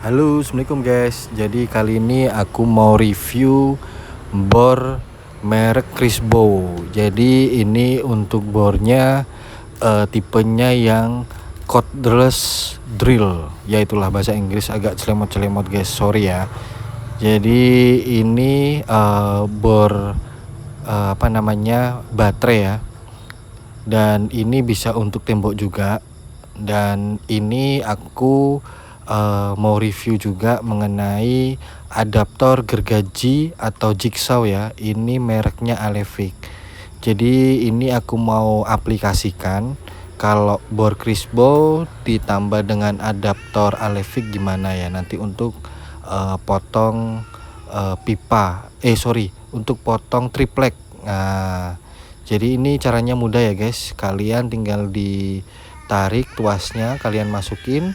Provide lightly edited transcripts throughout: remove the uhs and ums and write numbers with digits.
Halo, assalamualaikum guys. Jadi kali ini aku mau review bor merek Crisbo. Jadi ini untuk bornya tipenya yang cordless drill. Ya itulah bahasa Inggris agak celemot-celemot guys. Sorry ya. Jadi ini bor baterai ya. Dan ini bisa untuk tembok juga. Dan ini aku mau review juga mengenai adaptor gergaji atau jigsaw ya. Ini mereknya Alevic. Jadi ini aku mau aplikasikan kalau bor Crisbo ditambah dengan adaptor Alevic gimana ya nanti untuk potong untuk potong triplek. Nah, jadi ini caranya mudah ya guys. Kalian tinggal ditarik tuasnya, kalian masukin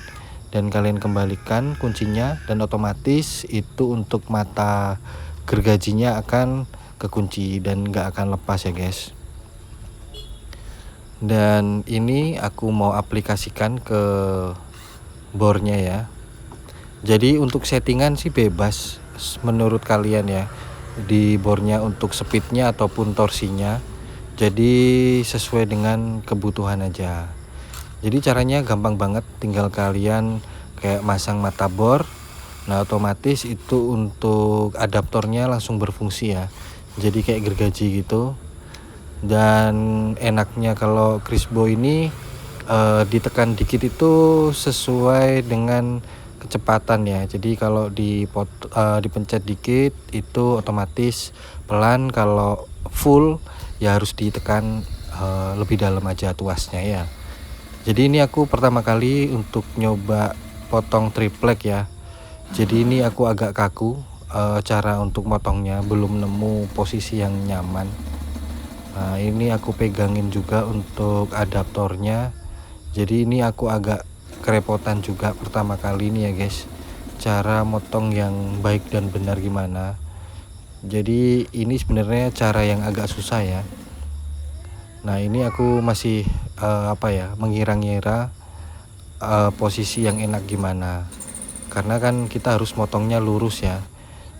dan kalian kembalikan kuncinya, dan otomatis itu untuk mata gergajinya akan kekunci dan nggak akan lepas ya guys. Dan ini aku mau aplikasikan ke bornya ya. Jadi untuk settingan sih bebas menurut kalian ya, di bornya untuk speednya ataupun torsinya. Jadi sesuai dengan kebutuhan aja. Jadi caranya gampang banget, tinggal kalian kayak masang mata bor. Nah otomatis itu untuk adaptornya langsung berfungsi ya. Jadi kayak gergaji gitu. Dan enaknya kalau Crisbo ini ditekan dikit itu sesuai dengan kecepatan ya. Jadi kalau dipencet dikit itu otomatis pelan, kalau full ya harus ditekan lebih dalam aja tuasnya ya. Jadi ini aku pertama kali untuk nyoba potong triplek ya. Jadi ini aku agak kaku cara untuk motongnya, belum nemu posisi yang nyaman. Nah ini aku pegangin juga untuk adaptornya. Jadi ini aku agak kerepotan juga pertama kali ini ya guys, cara motong yang baik dan benar gimana. Jadi ini sebenarnya cara yang agak susah ya. Nah ini aku masih mengira-ngira posisi yang enak gimana, karena kan kita harus motongnya lurus ya.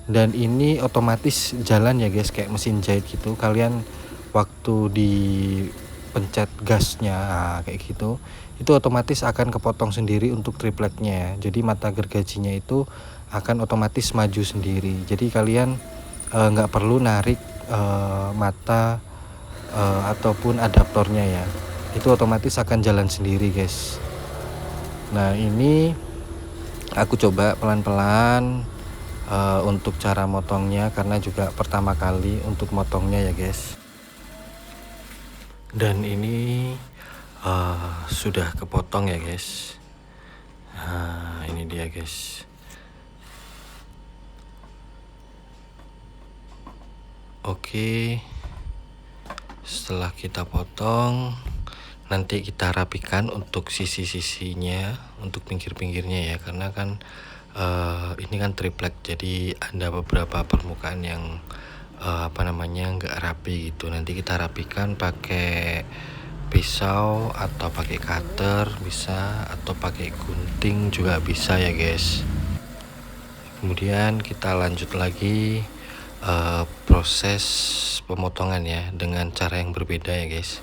Dan ini otomatis jalan ya guys, kayak mesin jahit gitu. Kalian waktu dipencet gasnya kayak gitu, itu otomatis akan kepotong sendiri untuk tripleknya ya. Jadi mata gergajinya itu akan otomatis maju sendiri. Jadi kalian nggak perlu narik mata ataupun adaptornya ya, itu otomatis akan jalan sendiri guys. Nah ini aku coba pelan-pelan untuk cara motongnya, karena juga pertama kali untuk motongnya ya guys. Dan ini sudah kepotong ya guys. Nah ini dia guys. Oke, setelah kita potong, nanti kita rapikan untuk sisi-sisinya, untuk pinggir-pinggirnya ya, karena kan ini kan triplek, jadi ada beberapa permukaan yang nggak rapi gitu. Nanti kita rapikan pakai pisau atau pakai cutter bisa, atau pakai gunting juga bisa ya guys. Kemudian kita lanjut lagi proses pemotongan ya, dengan cara yang berbeda ya guys.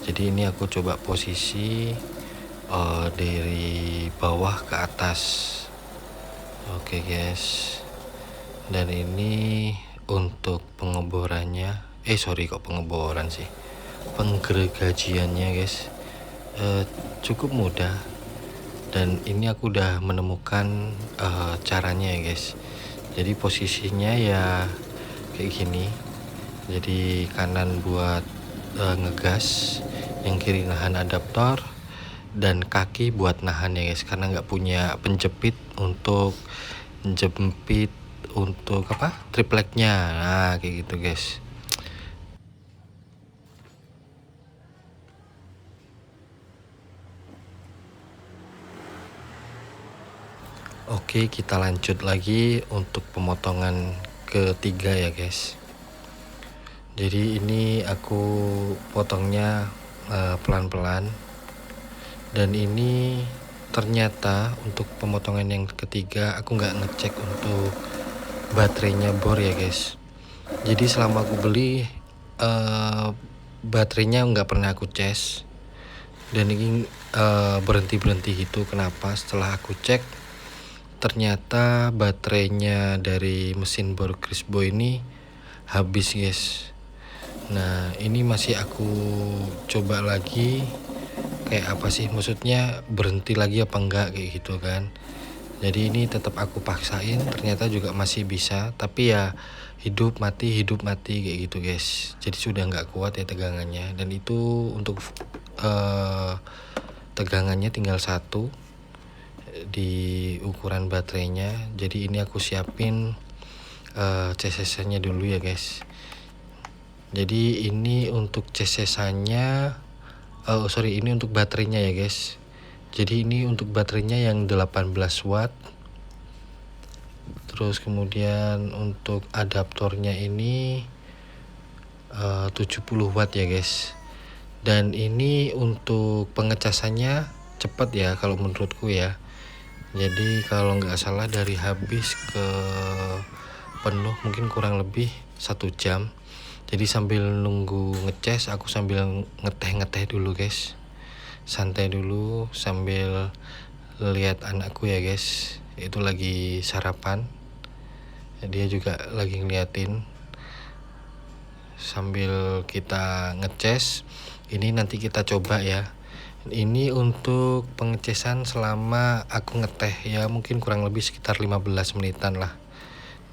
Jadi ini aku coba posisi dari bawah ke atas. Oke guys. Dan ini untuk pengeborannya, penggergajiannya guys, cukup mudah. Dan ini aku udah menemukan caranya ya guys. Jadi posisinya ya kayak gini. Jadi kanan buat ngegas, yang kiri nahan adaptor, dan kaki buat nahan ya guys, karena nggak punya penjepit untuk jepit untuk tripleknya. Nah kayak gitu guys. Oke, kita lanjut lagi untuk pemotongan ketiga ya guys. Jadi ini aku potongnya pelan-pelan, dan ini ternyata untuk pemotongan yang ketiga aku nggak ngecek untuk baterainya bor ya guys. Jadi selama aku beli baterainya nggak pernah aku cas, dan ini berhenti gitu. Kenapa? Setelah aku cek, ternyata baterainya dari mesin bor Crisbo ini habis guys. Nah ini masih aku coba lagi, kayak apa sih, maksudnya berhenti lagi apa enggak kayak gitu kan. Jadi ini tetap aku paksain, ternyata juga masih bisa, tapi ya hidup mati kayak gitu guys. Jadi sudah nggak kuat ya tegangannya, dan itu untuk tegangannya tinggal 1 di ukuran baterainya. Jadi ini aku siapin CCS-nya dulu ya guys. Jadi ini untuk CCS-nya, ini untuk baterainya ya guys. Jadi ini untuk baterainya yang 18 watt. Terus kemudian untuk adaptornya ini 70 watt ya guys. Dan ini untuk pengecasannya cepat ya kalau menurutku ya. Jadi kalau nggak salah dari habis ke penuh mungkin kurang lebih 1 jam. Jadi sambil nunggu ngecas, aku sambil ngeteh dulu guys, santai dulu sambil lihat anakku ya guys, itu lagi sarapan, dia juga lagi ngeliatin sambil kita ngecas. Ini nanti kita coba ya. Ini untuk pengecasan selama aku ngeteh ya, mungkin kurang lebih sekitar 15 menitan lah.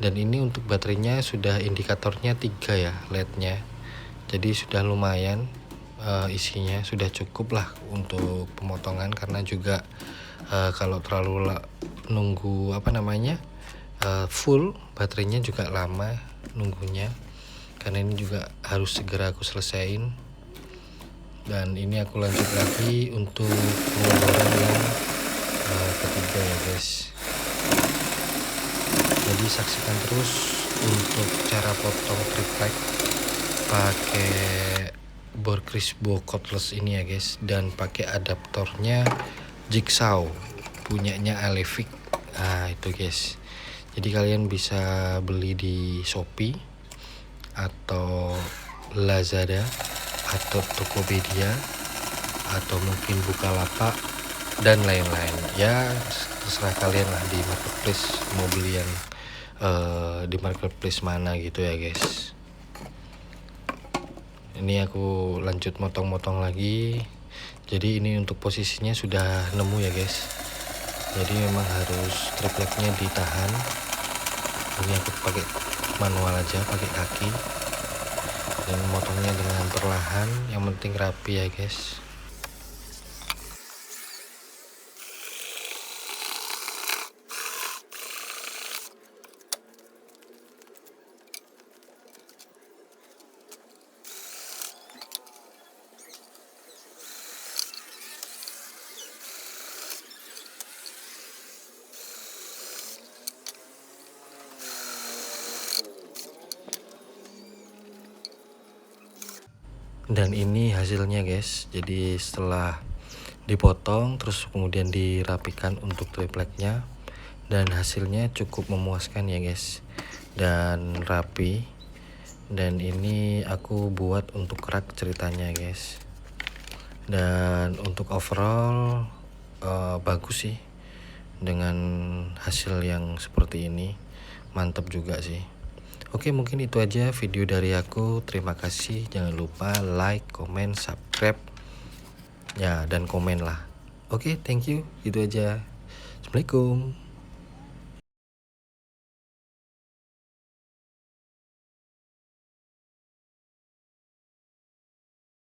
Dan ini untuk baterainya sudah indikatornya 3 ya LED-nya. Jadi sudah lumayan isinya, sudah cukup lah untuk pemotongan, karena juga kalau terlalu nunggu full baterainya juga lama nunggunya, karena ini juga harus segera aku selesain. Dan ini aku lanjut lagi untuk pengoboran yang ketiga ya guys. Jadi saksikan terus untuk cara potong triplek pakai bor Crisbo cordless ini ya guys, dan pakai adaptornya Jigsaw punyanya Alevic. Nah itu guys. Jadi kalian bisa beli di Shopee atau Lazada atau Tokopedia atau mungkin Bukalapak dan lain-lain ya, terserah kalian lah di marketplace mau beli yang di marketplace mana gitu ya guys. Ini aku lanjut motong-motong lagi. Jadi ini untuk posisinya sudah nemu ya guys. Jadi memang harus tripleknya ditahan. Ini aku pakai manual aja, pakai kaki, dan motongnya dengan perlahan, yang penting rapi ya guys. Dan ini hasilnya guys. Jadi setelah dipotong terus kemudian dirapikan untuk tripleknya, dan hasilnya cukup memuaskan ya guys, dan rapi. Dan ini aku buat untuk rak ceritanya guys. Dan untuk overall bagus sih, dengan hasil yang seperti ini mantap juga sih. Oke, mungkin itu aja video dari aku. Terima kasih. Jangan lupa like, comment, subscribe ya, dan komen lah. Oke, thank you. Itu aja. Assalamualaikum.